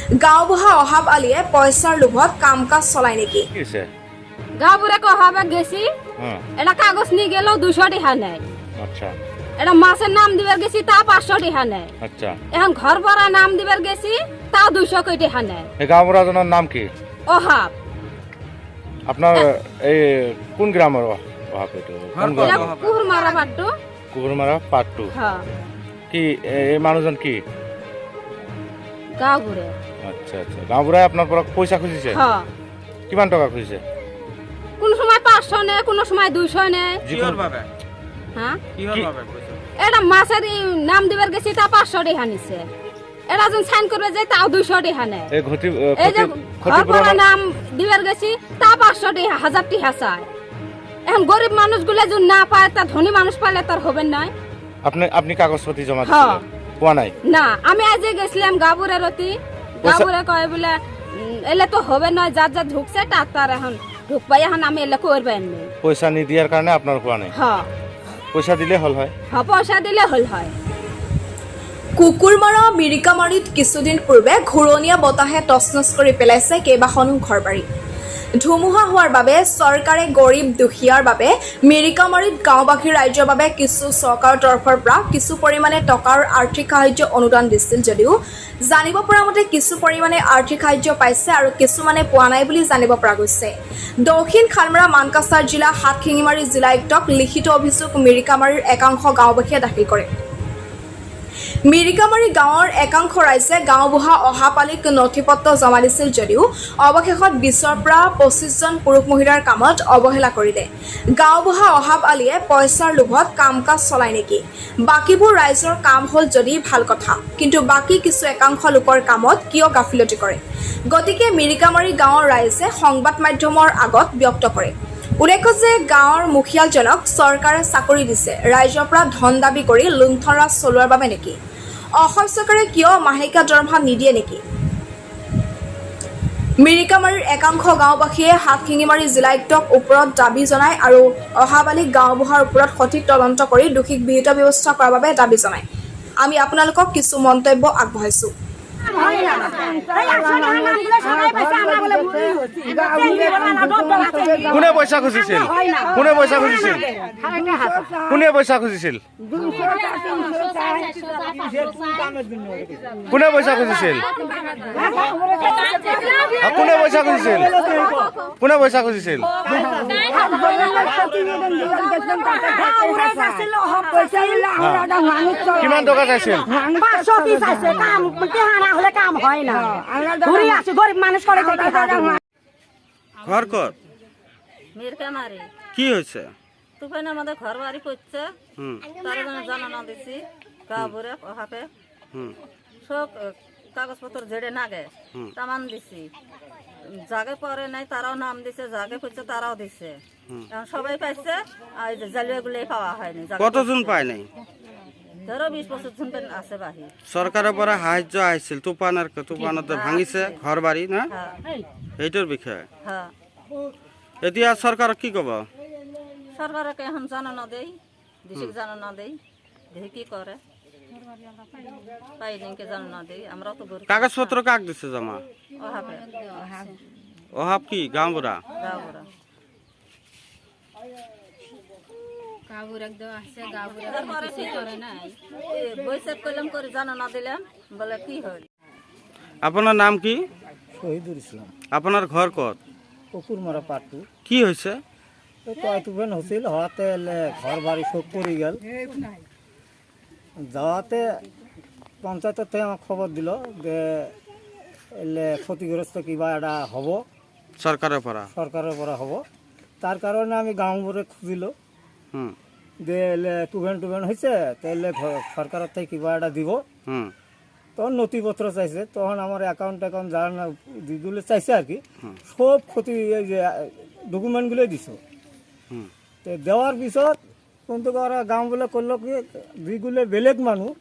গাঁওবুঢ়া অহাব আলীয়ে পইচাৰ লোভত কাম কাজ চলাই নেকি? গাঁওবুঢ়া অহাবে গেছি এটা কাগজ নিয়ে গেল 200 টাকা নেয়। আচ্ছা এটা মাছের নাম দিবার গেছি তা 500 টাকা নেয়। আচ্ছা এখন ঘর ভাড়া নাম দিবার গেছি তা 200 টাকা নেয়। এই গাঁওবুঢ়াজনের নাম কি? অহাব। আপনার এই কোন গ্রামের অহাব? কুহুরমারা পাট্টু। কুহুরমারা পাট্টু। হ্যাঁ কি এই মানুষজন কি? গাঁওবুঢ়া। আচ্ছা আচ্ছা গাঁওবুঢ়াই আপনার পর পয়সা খুঁজিছে? হ্যাঁ। কিমান টাকা খুঁজিছে? কোন সময় 500 নেয়, কোন সময় 200 নেয়। কিহর ভাবে? হ্যাঁ কিহর ভাবে পয়সা? এটা মাছের নাম দিবার গেছি তা 500 টাকা নিছে। এটা যখন সাইন করবে যে তাও 200 টাকা নেয়। এই ক্ষতি এই যে ঘর ভাড়া নাম দিবার গেছি তা 500 টাকা 1000 টাকা চায়। এখন গরিব মানুষগুলো যদি না পায় তা ধনী মানুষ পাইলে তার হবে না। আপনি কাগজপত্র জমা দিয়েছিলেন? কোয়া নাই না, আমি আজকে গেছিলাম গাবুরের রতি। গাবুরে কয় বলে এলে তো হবে না, যার যা ঢুকছে তার এখন ঢুকবাই, এখন আমি এলে করবে না। পয়সা নি দিয়ার কারণে আপনার কোয়া নাই? হ্যাঁ পয়সা দিলে হল হয়। হ্যাঁ পয়সা দিলে হল হয়। কুকুৰমাৰা মিৰিকামাৰীত কিছুদিন পূৰ্বে ঘূৰণীয়া বতাহে তছনছ কৰি পেলাইছে কেইবাখনো ঘৰবাৰী। ধুমুহা হোৱাৰ বাবে চৰকাৰে গৰীব দুখীয়াৰ বাবে মিৰিকামাৰীত গাঁওবাসী ৰাইজৰ বাবে কিছু চৰকাৰৰ তৰফৰ পৰা কিছু পৰিমাণে টকাৰ আৰ্থিক সাহায্য অনুদান দিছিল যদিও জানিব পৰা মতে কিছু পৰিমাণে আৰ্থিক সাহায্য পাইছে আৰু কিছুমানে পোৱা নাই বুলি জানিব পৰা গৈছে। দক্ষিণ খালমাৰা মানকাছাৰ জিলা হাতশিঙিমাৰী জিলা আয়ুক্তক লিখিত অভিযোগ মিৰিকামাৰীৰ একাংশ গাঁওবাসীয়ে দাখিল কৰে। মিৰিকামাৰী গাঁৱৰ একাংশ ৰাইজে গাঁওবুঢ়া অহাব আলীক নথিপত্ৰ জমা দিছিল যদিও অৱশেষত 20ৰ পৰা 25জন পুৰুষ মহিলাৰ কামত অৱহেলা কৰিলে। গাঁওবুঢ়া অহাব আলীয়ে পইচাৰ লোভত কাম কাজ চলাই নেকি? বাকীবোৰ ৰাইজৰ কাম হ'ল যদি ভাল কথা, কিন্তু বাকী কিছু একাংশ লোকৰ কামত কিয় গাফিলতি কৰে? গতিকে মিৰিকামাৰী গাঁৱৰ ৰাইজে সংবাদ মাধ্যমৰ আগত ব্যক্ত কৰে। উল্লেখ্য যে গাঁৱৰ মুখিয়ালজনক চৰকাৰে চাকৰি দিছে, ৰাইজৰ পৰা ধন দাবী কৰি লুণ্ঠনৰাজ চলোৱাৰ বাবে নেকি? অসম চৰকাৰে কিয় মাহেকীয়া দৰমহা নিদিয়ে নেকি? মিৰিকামাৰীৰ একাংশ গাঁওবাসীয়ে হাতশিঙিমাৰী জিলা আয়ুক্তক ওপৰত দাবী জনায় আৰু অহাব আলীক গাঁওবুঢ়াৰ ওপৰত সঠিক তদন্ত কৰি দোষীক বিহিত ব্যৱস্থা কৰাৰ বাবে দাবী জনায়। আমি আপোনালোকক কিছু মন্তব্য আগবঢ়াইছোঁ। কোনে পয়সা খুঁজিছিল? কোনে পয়সা খুঁজিছিল? কোনে পয়সা খুঁজিছিল? কোনে পয়সা খুঁজিছিল? কোনে পয়সা খুঁজিছিল? কোনে পয়সা খুঁজিছিল? কিমান টকা চাইছিল? ঘর কর মিরকামারি কি হয়েছে? তুফান আমাদের ঘর বাড়ি করছে, তার জন্য জানানো দিছি গাঁওবুঢ়া অহাবে সব কাগজপত্র জেড়ে নাগে তামান দিছি। জাগে পরে নাই তারাও নাম দিছে, জাগে করছে তারাও দিছে। এখন সবাই পাইছে, আর জালিয়া গুলোই পাওয়া হয়নি। কতজন পায় নাই? ধরো 20-25 জন আছে বাহি। সরকারের পরে সাহায্য আহিছিল, তুফানত ভাঙিছে ঘর বাড়ি না, এইটার বিষয়ে এতিয়া সরকার কি কব? সরকারকে এখন জানানো দেই, দেশিক জানানো দেই, দেখি কি করে। পাই নাকি জানানো দেই, আমরাও তো কাগজপত্র কাক দিছে জমা? অহাবে। অহাব কি গাঁওবুঢ়া? গাঁওবুঢ়া বৈশাখ কলম করে জানানো দিলাম, বলে কি হল। আপনার নাম কি? শহীদুল ইসলাম। আপনার ঘর কত? কুকুরমারা পাট্টু। কি হয়েছে? তুফান হচ্ছিল, হওয়াতে ঘর বাড়ি সব পড়ে গেল। যাওয়াতে পঞ্চায়েতের থেকে আমার খবর দিল যে এলে ক্ষতিগ্রস্ত কিবা এটা হব, সরকারের পরা হব। তার কারণে আমি গাঁওবুঢ়ে খুঁজিল যে এলে টুভেন হয়েছে, তাহলে সরকারের থেকে কিবা এটা দিব। তখন নথিপত্র চাইছে, তখন আমার অ্যাকাউন্ট যারা না যেগুলো চাইছে আর কি, সব ক্ষতি এই যে ডকুমেন্টগুলো দিছ। তো দেওয়ার পিছত কিন্তু ওরা গাঁওগুলো করলো কি, যেগুলো বেলেগ মানুষ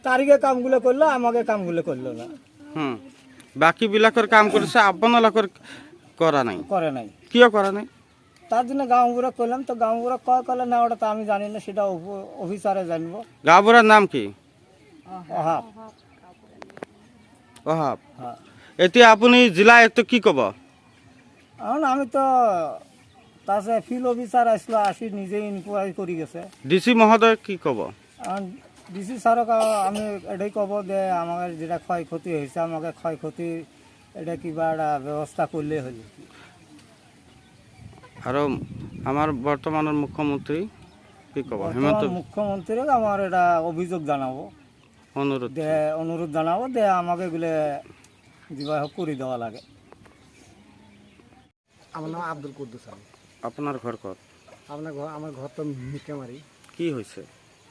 তারিখে কামগুলো করলো, আমাকে কামগুলো করলো না। বাকি বিলাকের কাম করেছে, আপনার করা নাই? করে নাই। কিও করা নাই? তার জন্য গাঁওবুঢ়া করলাম। তো গাঁওবুঢ়া কয় করলে না, ওটা তো আমি জানি না, সেটা অফিসারে জানবো। গাঁওবুঢ়ার নাম কি? অহাব। অহাব। হ্যাঁ। এতিয়া আপুনি জিলা আয়ুক্ত কি ক'ব? এখন আমি তো তাছে ফিল্ড অফিসার আসলো, আসি নিজে ইনকোয়ারি করে গেছে। ডিসি মহোদয় কি ক'ব? এখন ডিসি স্যারক আমি এটাই কব যে আমাকে যেটা ক্ষয়ক্ষতি হয়েছে আমাকে ক্ষয়ক্ষতি এটা কিবা একটা ব্যবস্থা করলে হয়ে যেত। আৰু আমাৰ বৰ্তমানৰ মুখ্যমন্ত্ৰী কি ক'ব? হেমন্ত মুখ্যমন্ত্রীকে আমার এটা অভিযোগ জানাবো, অনুৰোধ। অনুরোধ জানাবো যে আমাকে এগুলো যেভাবে হোক করে দেওয়া লাগে। আমার নাম আব্দুল কুদ্দুস আলী। আপোনাৰ ঘৰ ক'ত? আমার ঘর তো মিকেমারি। কি হৈছে?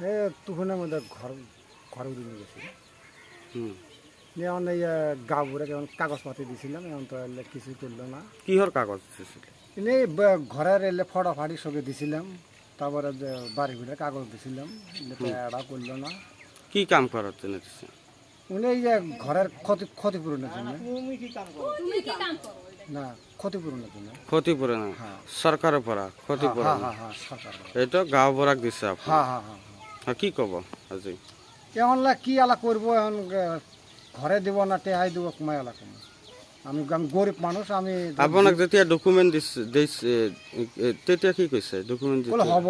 এই তুফানের মধ্যে ঘর উড়ে নিয়ে গেছিল। হুম। যেমন এই গাঁবুরে কেমন কাগজপাতি দিয়েছিলাম, এখন তো এলে কিছুই করলো না। কিহৰ কাগজ দিছিল? এনে ঘরের এলে ফটাফাটি সবে দিছিলাম, তারপরে যে বাড়ি ঘুরে কাগজ দিছিলাম, এরা করলো না। কি কাম করার জন্য দিছে? উনি এই যে ঘরের ক্ষতিপূরণের জন্য না, ক্ষতিপূরণের জন্য। ক্ষতিপূরণ সরকারের পৰা ক্ষতিপূরণ সরকার। এইটো গাঁওবুঢ়াক দিছে আপুনি? কি ক'ব আজি? এখন কি আলা করবো, এখন ঘরে দিব না টেহাই দিব, কমাই আলা কম। আমি গরিব মানুষ। আমি আপোনাক যেতিয়া ডকুমেণ্ট দিছে তেতিয়া কি কৈছে? ডকুমেণ্ট বলে হব,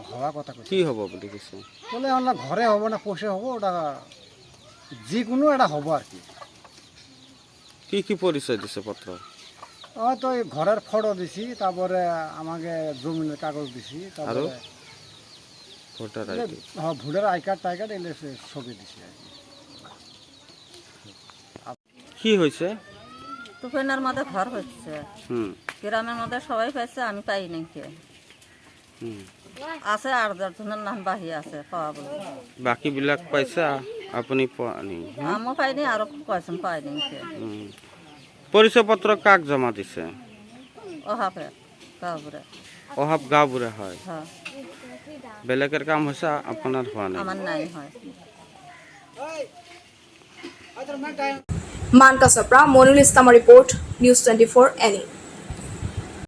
হওয়ার কথা কৈছে। কি হ'ব বুলি কৈছে? বলে এখন ঘরে হব না পোষে হব, ওটা যিকোনো এটা হব আর কি। কি কি পরিচয় দিছে পত্র? হয়তো এই ঘরের ফটো দিছি, তারপরে আমাকে জমিনের কাগজ দিছি, তারপরে voter ID, voter I card টাই কার্ড এলে ছবি দিছি আর কি। কি হয়েছে? তুফানের মধ্যে ঘর হচ্ছে, গ্রামের মধ্যে সবাই পাইছে, আমি পাই নাই। কে আছে 8-10 জনের নাম বাহি আছে পাওয়া বলে। বাকি বিলাক পাইছে, আপনি পানি? আমিও পাইনি, আরো কয়েকজন পাইনি। পরিচয় পত্র কাক জমা দিছে? অহাপে গাঁবুরে। অহাব গাঁওবুঢ়া হয়? হ্যাঁ। বেলেগের কাম হয়েছে, আপনার হওয়া নাই? আমার নাই হয়। মানকা চোপ্ৰা, মনুল ইছলামৰ ৰিপৰ্ট, নিউজ 24 এনি।